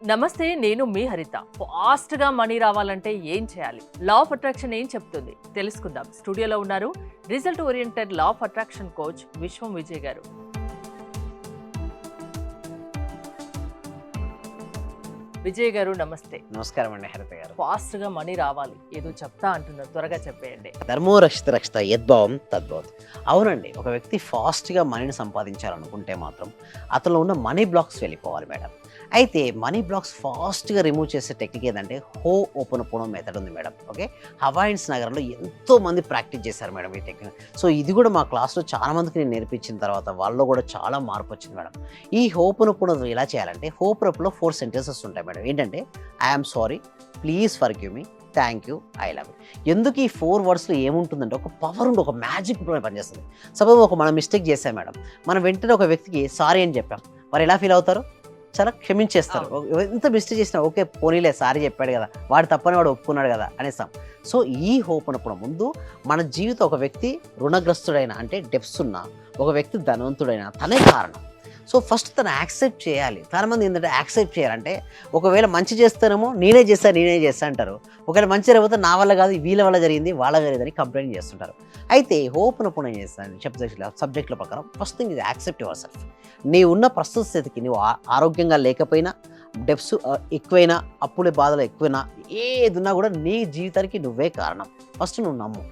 నమస్తే, నేను మీ హరిత. ఫాస్ట్‌గా మనీ రావాలంటే ఏం చేయాలి? లా ఆఫ్ అట్రాక్షన్ ఏం చెప్తుంది? తెలుసుకుందాం. స్టూడియోలో ఉన్నారు result oriented law of attraction coach విశ్వం విజయ్ గారు. విజయ్ గారు నమస్తే. నమస్కారం అండి హరిత గారు. ఫాస్ట్‌గా మనీ రావాలి, ఏదో చెప్తా అంటున్నారు, త్వరగా చెప్పేయండి. ధర్మో రక్షిత రక్షిత యద్భావం తద్భవతి. అవునండి, ఒక వ్యక్తి ఫాస్ట్గా మనీని సంపాదించాలనుకుంటే మాత్రం అతనిలో ఉన్న మనీ బ్లాక్స్ వెళ్ళిపోవాలి మేడం. అయితే మనీ బ్లాక్స్ ఫాస్ట్గా రిమూవ్ చేసే టెక్నిక్ ఏంటంటే హోపోనోపోనో మెథడ్ ఉంది మేడం. ఓకే, హవాయిన్స్ నగరంలో ఎంతో మంది ప్రాక్టీస్ చేశారు మేడం ఈ టెక్నిక్. సో ఇది కూడా మా క్లాస్లో చాలా మందికి నేను నేర్పించిన తర్వాత వాళ్ళలో కూడా చాలా మార్పు వచ్చింది మేడం. ఈ హోపోనోపోనో ఎలా చేయాలంటే, హోపోనోపోనోలో 4 సెంటెన్సెస్ ఉంటాయి మేడం. ఏంటంటే I'm sorry, please forgive me, thank you, I love you. ఎందుకు ఈ 4 వర్డ్స్లో ఏముంటుందంటే ఒక పవర్ ఉండి ఒక మ్యాజిక్ పనిచేస్తుంది. సపోజ్ మనం మిస్టేక్ చేసాం మేడం, మనం వెంటనే ఒక వ్యక్తికి సారీ అని చెప్పాం, వారు ఎలా ఫీల్ అవుతారు? చాలా క్షమించేస్తారు. ఎంత మిస్టేక్ చేసినా ఓకే పోనీలే సారీ చెప్పాడు కదా, వాడు తప్పని వాడు ఒప్పుకున్నాడు కదా అనేస్తాం. సో ఈ హోపోనోపోనో ముందు మన జీవితం ఒక వ్యక్తి రుణగ్రస్తుడైన అంటే డెప్స్ ఉన్న ఒక వ్యక్తి ధనవంతుడైన తనే కారణం. సో ఫస్ట్ తను యాక్సెప్ట్ చేయాలి. చాలా మంది ఏంటంటే యాక్సెప్ట్ చేయాలంటే ఒకవేళ మంచి చేస్తానేమో నేనే చేస్తా అంటారు. ఒకవేళ మంచి జరిగితే నా వల్ల కాదు, వీళ్ళ వల్ల జరిగింది, వాళ్ళ జరిగిందని కంప్లైంట్ చేస్తుంటారు. అయితే హోపోనోపోనో ఏం చేస్తాను సబ్జెక్టుల ప్రకారం ఫస్ట్ థింగ్ ఇది యాక్సెప్ట్ యువర్ సెల్ఫ్. నీ ఉన్న ప్రస్తుత స్థితికి నువ్వు ఆరోగ్యంగా లేకపోయినా, డెప్స్ ఎక్కువైనా, అప్పుల బాధలు ఎక్కువైనా, ఏదున్నా కూడా నీ జీవితానికి నువ్వే కారణం. ఫస్ట్ నువ్వు నమ్ము.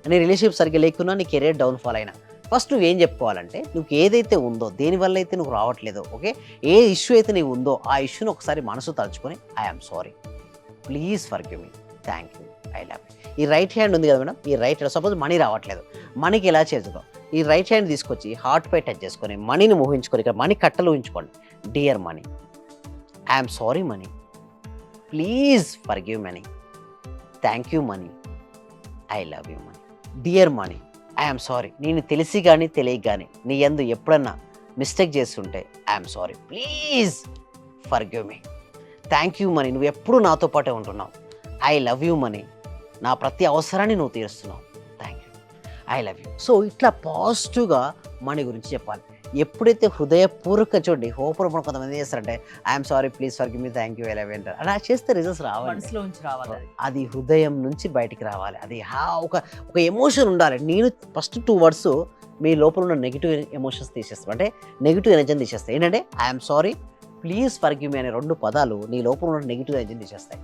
నీ రిలేషన్షిప్ సరిగ్గా లేకున్నా, నీ కెరీర్ డౌన్ఫాల్ అయినా ఫస్ట్ నువ్వేం చెప్పుకోవాలంటే, నువ్వు ఏదైతే ఉందో, దేనివల్ల అయితే నువ్వు రావట్లేదో, ఓకే, ఏ ఇష్యూ అయితే నీవు ఉందో ఆ ఇష్యూని ఒకసారి మనసు తలుచుకొని I'm sorry, please forgive me, thank you, I love you. ఈ రైట్ హ్యాండ్ ఉంది కదా మేడం, ఈ రైట్ హ్యాండ్ సపోజ్ మనీ రావట్లేదు, మనీకి ఎలా చేద్దాం, ఈ రైట్ హ్యాండ్ తీసుకొచ్చి హార్ట్ పై టచ్ చేసుకొని మనీని ఊహించుకొని ఇక్కడ మనీ కట్టలు ఊహించుకోండి. Dear money, I'm sorry money, please forgive money, thank you money, I love you money. Dear money, I'm sorry, నేను తెలిసి కానీ తెలియక కానీ నీ యందు ఎప్పుడన్నా మిస్టేక్ చేస్తుంటే I'm sorry, please forgive me, thank you money, నువ్వు ఎప్పుడు నాతో పాటే ఉంటున్నావు, ఐ లవ్ యూ మనీ, నా ప్రతి అవసరాన్ని నువ్వు తీరుస్తున్నావు, thank you, I love you. So ఇట్లా పాజిటివ్గా మనీ గురించి చెప్పాలి. ఎప్పుడైతే హృదయపూర్వక చూడండి హోపోనోపోనో కొంతమంది చేస్తారంటే I'm sorry, please forgive me, thank you, I love you అంటారు. అలా చేస్తే రిజల్ట్స్ రావాలి, మనసులో నుంచి రావాలి. అది హృదయం నుంచి బయటికి రావాలి. అది ఒక ఎమోషన్ ఉండాలి. నేను ఫస్ట్ 2 వర్డ్స్ మీ లోపల ఉన్న నెగిటివ్ ఎమోషన్స్ తీసేస్తాను, అంటే నెగిటివ్ ఎనర్జీని తీసేస్తాయి. ఏంటంటే I'm sorry, please forgive me అనే 2 పదాలు నీ లోపల ఉన్న నెగిటివ్ ఎనర్జీని తీసేస్తాయి.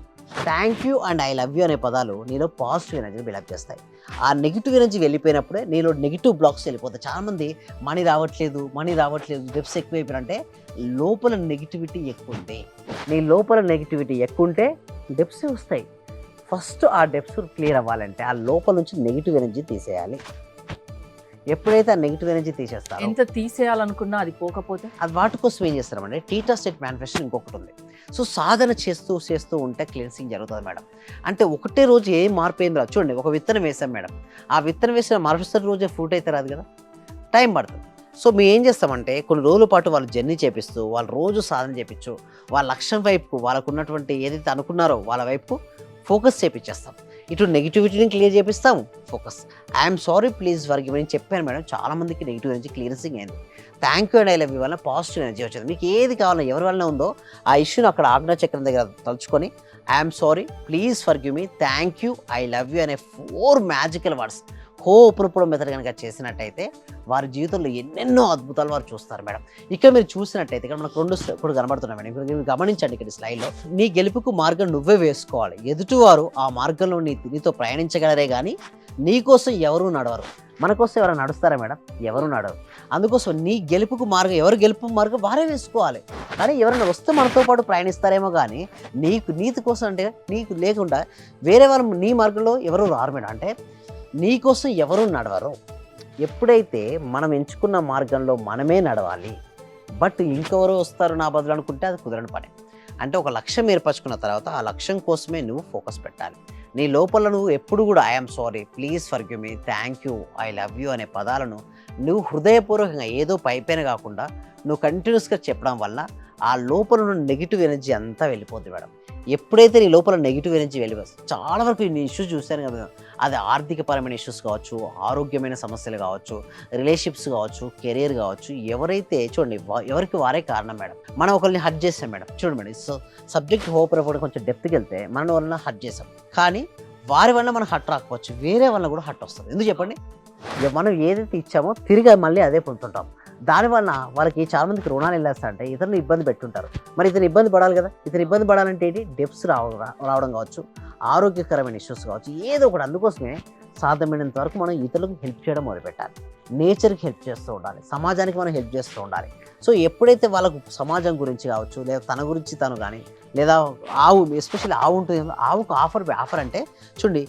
Thank you and I love you అనే పదాలు నీలో పాజిటివ్ ఎనర్జీని బిల్డప్ చేస్తాయి. ఆ నెగిటివ్ ఎనర్జీ వెళ్ళిపోయినప్పుడే నీలో నెగిటివ్ బ్లాక్స్ వెళ్ళిపోతాయి. చాలామంది మనీ రావట్లేదు డెప్స్ ఎక్కువైపోయినంటే లోపల నెగిటివిటీ ఎక్కువ ఉంది. నీ లోపల నెగిటివిటీ ఎక్కువ ఉంటే డెప్స్ వస్తాయి. ఫస్ట్ ఆ డెప్స్ క్లియర్ అవ్వాలంటే ఆ లోపల నుంచి నెగిటివ్ ఎనర్జీ తీసేయాలి. ఎప్పుడైతే ఆ నెగిటివ్ ఎనర్జీ తీసేస్తారో, ఎంత తీసేయాలనుకున్నా అది పోకపోతే అది వాటి కోసం ఏం చేస్తారంటే టీటా స్టేట్ మేనిఫెస్టేషన్ ఇంకొకటి ఉంది. సో సాధన చేస్తూ ఉంటే క్లెన్సింగ్ జరుగుతుంది మేడం. అంటే ఒకటే రోజు ఏ మార్పు ఏం రాదు. చూడండి, ఒక విత్తనం వేసాం మేడం, ఆ విత్తనం వేసిన మరుసటి రోజే ఫ్రూట్ అయితే రాదు కదా, టైం పడుతుంది. సో మేము ఏం చేస్తామంటే కొన్ని రోజుల పాటు వాళ్ళు జర్నీ చేపిస్తూ, వాళ్ళు రోజు సాధన చేపించు, వాళ్ళ లక్ష్యం వైపు, వాళ్ళకు ఉన్నటువంటి ఏదైతే అనుకున్నారో వాళ్ళ వైపు ఫోకస్ చేపించేస్తాం. ఇటు నెగిటివిటీని క్లియర్ చేపిస్తాం, focus. I'm sorry, please forgive మీ అని చెప్పాను మేడం. చాలామందికి నెగిటివ్ ఎనర్జీ క్లియరెన్సింగ్ అయింది. Thank you and I love you వల్ల పాజిటివ్ ఎనర్జీ వచ్చింది. మీకు ఏది కావాలో, ఎవరి వల్ల ఉందో ఆ ఇష్యూని అక్కడ ఆజ్ఞా చక్రం దగ్గర తలుచుకొని I'm sorry, please forgive me, thank you, I love you అనే 4 మ్యాజికల్ వర్డ్స్ హోపోనోపోనో మెథడ్ కనుక చేసినట్టయితే వారి జీవితంలో ఎన్నెన్నో అద్భుతాలు వారు చూస్తారు మేడం. ఇక్కడ మీరు చూసినట్టయితే ఇక్కడ మనకు 2 ఇప్పుడు కనబడుతున్నాయి మేడం. ఇప్పుడు మీరు గమనించండి, ఇక్కడ స్లైడ్లో నీ గెలుపుకు మార్గం నువ్వే వేసుకోవాలి. ఎదుటివారు ఆ మార్గంలో నీతో ప్రయాణించగలరే కానీ నీకోసం ఎవరూ నడవరు. మన కోసం ఎవరైనా నడుస్తారా మేడం? ఎవరు నడవరు. అందుకోసం నీ గెలుపుకు మార్గం, ఎవరు గెలుపు మార్గం వారే వేసుకోవాలి. కానీ ఎవరైనా వస్తే మనతో పాటు ప్రయాణిస్తారేమో కానీ నీతి కోసం అంటే నీకు లేకుండా వేరే వారు నీ మార్గంలో ఎవరు రారు మేడం. అంటే నీకోసం ఎవరూ నడవరు. ఎప్పుడైతే మనం ఎంచుకున్న మార్గంలో మనమే నడవాలి, బట్ ఇంకెవరో వస్తారు నా బదులు అనుకుంటే అది కుదరని పని. అంటే ఒక లక్ష్యం ఏర్పరచుకున్న తర్వాత ఆ లక్ష్యం కోసమే నువ్వు ఫోకస్ పెట్టాలి. నీ లోపల నువ్వు ఎప్పుడు కూడా I'm sorry, please forgive me, thank you, I love you అనే పదాలను నువ్వు హృదయపూర్వకంగా ఏదో పైపైన కాకుండా నువ్వు కంటిన్యూస్గా చెప్పడం వల్ల ఆ లోపల ఉన్న నెగిటివ్ ఎనర్జీ అంతా వెళ్ళిపోద్ది మేడం. ఎప్పుడైతే నీ లోపల నెగిటివ్ ఎనర్జీ వెళ్ళి చాలా వరకు ఇన్ని ఇష్యూస్ చూశాను కదా, అది ఆర్థికపరమైన ఇష్యూస్ కావచ్చు, ఆరోగ్యమైన సమస్యలు కావచ్చు, రిలేషన్షిప్స్ కావచ్చు, కెరీర్ కావచ్చు, ఎవరైతే చూడండి ఎవరికి వారే కారణం మేడం. మనం ఒకరిని హర్ట్ చేస్తాం మేడం. చూడండి madam, so subject hope report కొంచెం డెప్త్కి వెళ్తే మన వలన హర్ట్ చేసాం, కానీ వారి వల్ల మనం హర్ట్ రాకపోవచ్చు, వేరే వల్ల కూడా హర్ట్ వస్తుంది. ఎందుకు చెప్పండి? మనం ఏదైతే ఇచ్చామో తిరిగి మళ్ళీ అదే పొందుతుంటాం. దానివల్ల వాళ్ళకి చాలా మందికి రుణాలు వెళ్ళేస్తారంటే ఇతరులు ఇబ్బంది పెట్టుంటారు. మరి ఇతను ఇబ్బంది పడాలి కదా, ఇతను ఇబ్బంది పడాలంటే ఏంటి, డెప్స్ రావడం కావచ్చు, ఆరోగ్యకరమైన ఇష్యూస్ కావచ్చు, ఏదో ఒకటి. అందుకోసమే సాధ్యమైనంత వరకు మనం ఇతరులకు హెల్ప్ చేయడం మొదలుపెట్టాలి, నేచర్కి హెల్ప్ చేస్తూ ఉండాలి, సమాజానికి మనం హెల్ప్ చేస్తూ ఉండాలి. సో ఎప్పుడైతే వాళ్ళకు సమాజం గురించి కావచ్చు, లేదా తన గురించి తను కానీ, లేదా ఆవు, ఎస్పెషల్లీ ఆవు ఉంటుంది, ఆవుకు ఆఫర్ అంటే చూడండి,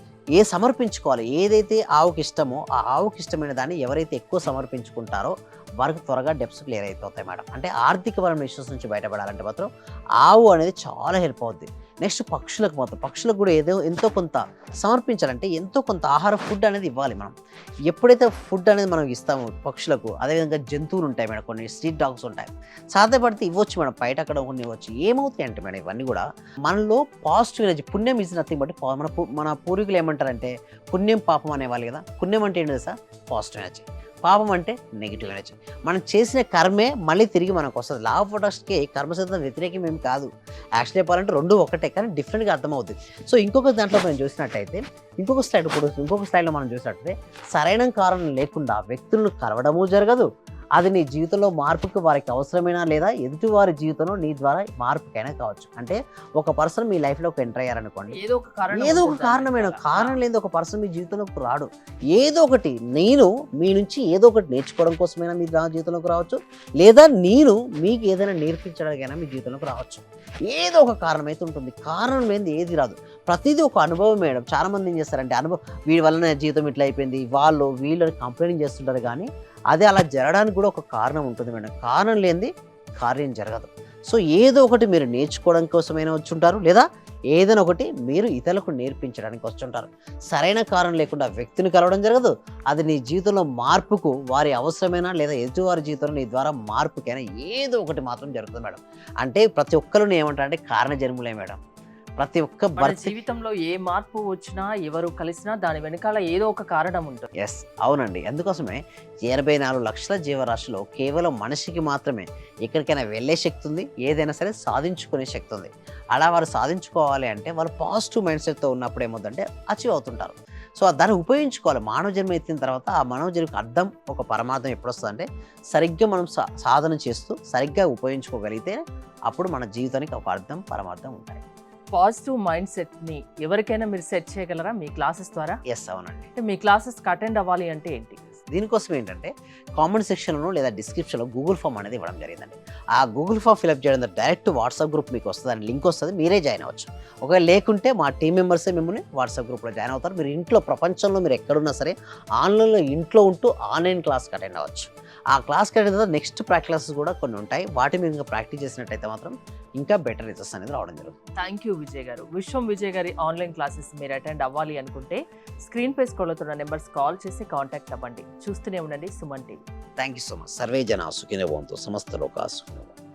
సమర్పించుకోవాలి, ఏదైతే ఆవుకి ఇష్టమో ఆ ఆవుకి ఇష్టమైన దాన్ని ఎవరైతే ఎక్కువ సమర్పించుకుంటారో వారికి త్వరగా డెప్స్ క్లియర్ అయిపోతాయి మేడం. అంటే ఆర్థికపరమైన ఇష్యూస్ నుంచి బయటపడాలంటే మాత్రం ఆవు అనేది చాలా హెల్ప్ అవుద్ది. నెక్స్ట్ పక్షులకు కూడా ఎంతో కొంత సమర్పించాలంటే ఎంతో కొంత ఆహార ఫుడ్ అనేది ఇవ్వాలి మనం. ఎప్పుడైతే ఫుడ్ అనేది మనం ఇస్తామో పక్షులకు, అదేవిధంగా జంతువులు ఉంటాయి మేడం, కొన్ని స్ట్రీట్ డాగ్స్ ఉంటాయి, సాధ్యపడితే ఇవ్వచ్చు మేడం, బయట అక్కడ కొన్ని ఇవ్వచ్చు. ఏమవుతాయి అంటే మేడం, ఇవన్నీ కూడా మనలో పాజిటివ్ ఎనర్జీ, పుణ్యం ఇస్ నథింగ్ బట్, మన పూర్వీకులు ఏమంటారంటే పుణ్యం పాపం అనేవాళ్ళు కదా. పుణ్యం అంటే ఏంటి సార్? Positive energy. పాపం అంటే నెగిటివ్ ఎనర్జీ. మనం చేసిన కర్మే మళ్ళీ తిరిగి మనకు వస్తుంది. లా ఆఫ్ అట్రాక్షన్కి కర్మ సిద్ధాంతం వ్యతిరేకం ఏం కాదు. యాక్చువల్లీ చెప్పాలంటే రెండు ఒకటే, కానీ డిఫరెంట్గా అర్థమవుతుంది. సో ఇంకొక దాంట్లో మనం చూసినట్టయితే, ఇంకొక స్లైడ్లో మనం చూసినట్టయితే, సరైన కారణం లేకుండా వ్యక్తులను కలవడము జరగదు. అది నీ జీవితంలో మార్పుకి వారికి అవసరమైనా, లేదా ఎదుటి వారి జీవితంలో నీ ద్వారా మార్పుకైనా కావచ్చు. అంటే ఒక పర్సన్ మీ లైఫ్లోకి ఎంటర్ అయ్యారనుకోండి, ఏదో ఒక కారణమైన కారణం లేదు ఒక పర్సన్ మీ జీవితంలోకి రాడు. ఏదో ఒకటి, నేను మీ నుంచి ఏదో ఒకటి నేర్చుకోవడం కోసమైనా మీ జీవితంలోకి రావచ్చు, లేదా నేను మీకు ఏదైనా నేర్పించడానికైనా మీ జీవితంలోకి రావచ్చు. ఏదో ఒక కారణం అయితే ఉంటుంది. కారణం లేనిది ఏది రాదు. ప్రతిదీ ఒక అనుభవం మేడం. చాలా మంది ఏం చేస్తారంటే, వీడి వల్ల నా జీవితం ఇట్లా అయిపోయింది, వీళ్ళు కంప్లైంట్ చేస్తుంటారు, కానీ అది అలా జరగడానికి కూడా ఒక కారణం ఉంటుంది మేడం. కారణం లేనిది కార్యం జరగదు. సో ఏదో ఒకటి మీరు నేర్చుకోవడం కోసమైనా వచ్చుంటారు, లేదా ఏదైనా ఒకటి మీరు ఇతరులకు నేర్పించడానికి వచ్చుంటారు. సరైన కారణం లేకుండా వ్యక్తిని కలవడం జరగదు. అది నీ జీవితంలో మార్పుకు వారి అవసరమైనా, లేదా ఎదుటివారి జీవితంలో నీ ద్వారా మార్పుకైనా ఏదో ఒకటి మాత్రం జరుగుతుంది మేడం. అంటే ప్రతి ఒక్కరిని ఏమంటారంటే కారణ జన్ములే మేడం. ప్రతి ఒక్క జీవితంలో ఏ మార్పు వచ్చినా, ఎవరు కలిసినా దాని వెనకాల ఏదో ఒక కారణం ఉంటుంది. ఎస్, అవునండి. అందుకోసమే 84 లక్షల జీవరాశిలో కేవలం మనిషికి మాత్రమే ఎక్కడికైనా వెళ్ళే శక్తి ఉంది, ఏదైనా సరే సాధించుకునే శక్తి ఉంది. అలా వారు సాధించుకోవాలి అంటే వాళ్ళు పాజిటివ్ మైండ్ సెట్తో ఉన్నప్పుడు ఏమవుతుందంటే అచీవ్ అవుతుంటారు. సో దాన్ని ఉపయోగించుకోవాలి. మానవ జన్మ ఎత్తిన తర్వాత ఆ మానవ జన్మకి అర్థం, ఒక పరమార్థం ఎప్పుడు వస్తుందంటే సరిగ్గా మనం సాధన చేస్తూ సరిగ్గా ఉపయోగించుకోగలిగితే అప్పుడు మన జీవితానికి ఒక అర్థం, పరమార్థం ఉంటాయి. పాజిటివ్ మైండ్ సెట్ని ఎవరికైనా మీరు సెట్ చేయగలరా మీ క్లాసెస్ ద్వారా? ఎస్, అవునండి. అంటే మీ క్లాసెస్కి అటెండ్ అవ్వాలి అంటే ఏంటి? దీనికోసం ఏంటంటే కామెంట్ సెక్షన్లో లేదా డిస్క్రిప్షన్లో గూగుల్ ఫామ్ అనేది ఇవ్వడం జరిగిందండి. ఆ గూగుల్ ఫామ్ ఫిల్అప్ చేయడం ద్వారా డైరెక్ట్ వాట్సాప్ గ్రూప్ మీకు వస్తుంది, అని లింక్ వస్తుంది, మీరే జాయిన్ అవ్వచ్చు. ఒకవేళ లేకుంటే మా టీం మెంబర్సే మిమ్మల్ని వాట్సాప్ గ్రూప్లో జాయిన్ అవుతారు. మీరు ఇంట్లో, ప్రపంచంలో మీరు ఎక్కడున్నా సరే ఆన్లైన్లో ఇంట్లో ఉంటూ ఆన్లైన్ క్లాస్కి అటెండ్ అవ్వచ్చు. ఆ క్లాస్కి అటెండ్ తర్వాత నెక్స్ట్ ప్రాక్టీసెస్ కూడా కొన్ని ఉంటాయి. వాటి మీరు ఇంకా ప్రాక్టీస్ చేసినట్టయితే మాత్రం ఇంకా బెటర్ రిజల్ట్స్ అనేది రావడం జరుగుతుంది. థ్యాంక్ యూ విజయ్ గారు. విశ్వం విజయ్ గారి ఆన్లైన్ క్లాసెస్ మీరు అటెండ్ అవ్వాలి అనుకుంటే స్క్రీన్ పై స్క్రోల్ అవుతున్న నెంబర్స్ కాల్ చేసి కాంటాక్ట్ అవ్వండి. చూస్తూనే ఉండండి Suman TV. Thank you so much. Survey జనా సుఖినో భవంతు, సమస్త లోకా సుఖినో భవంతు.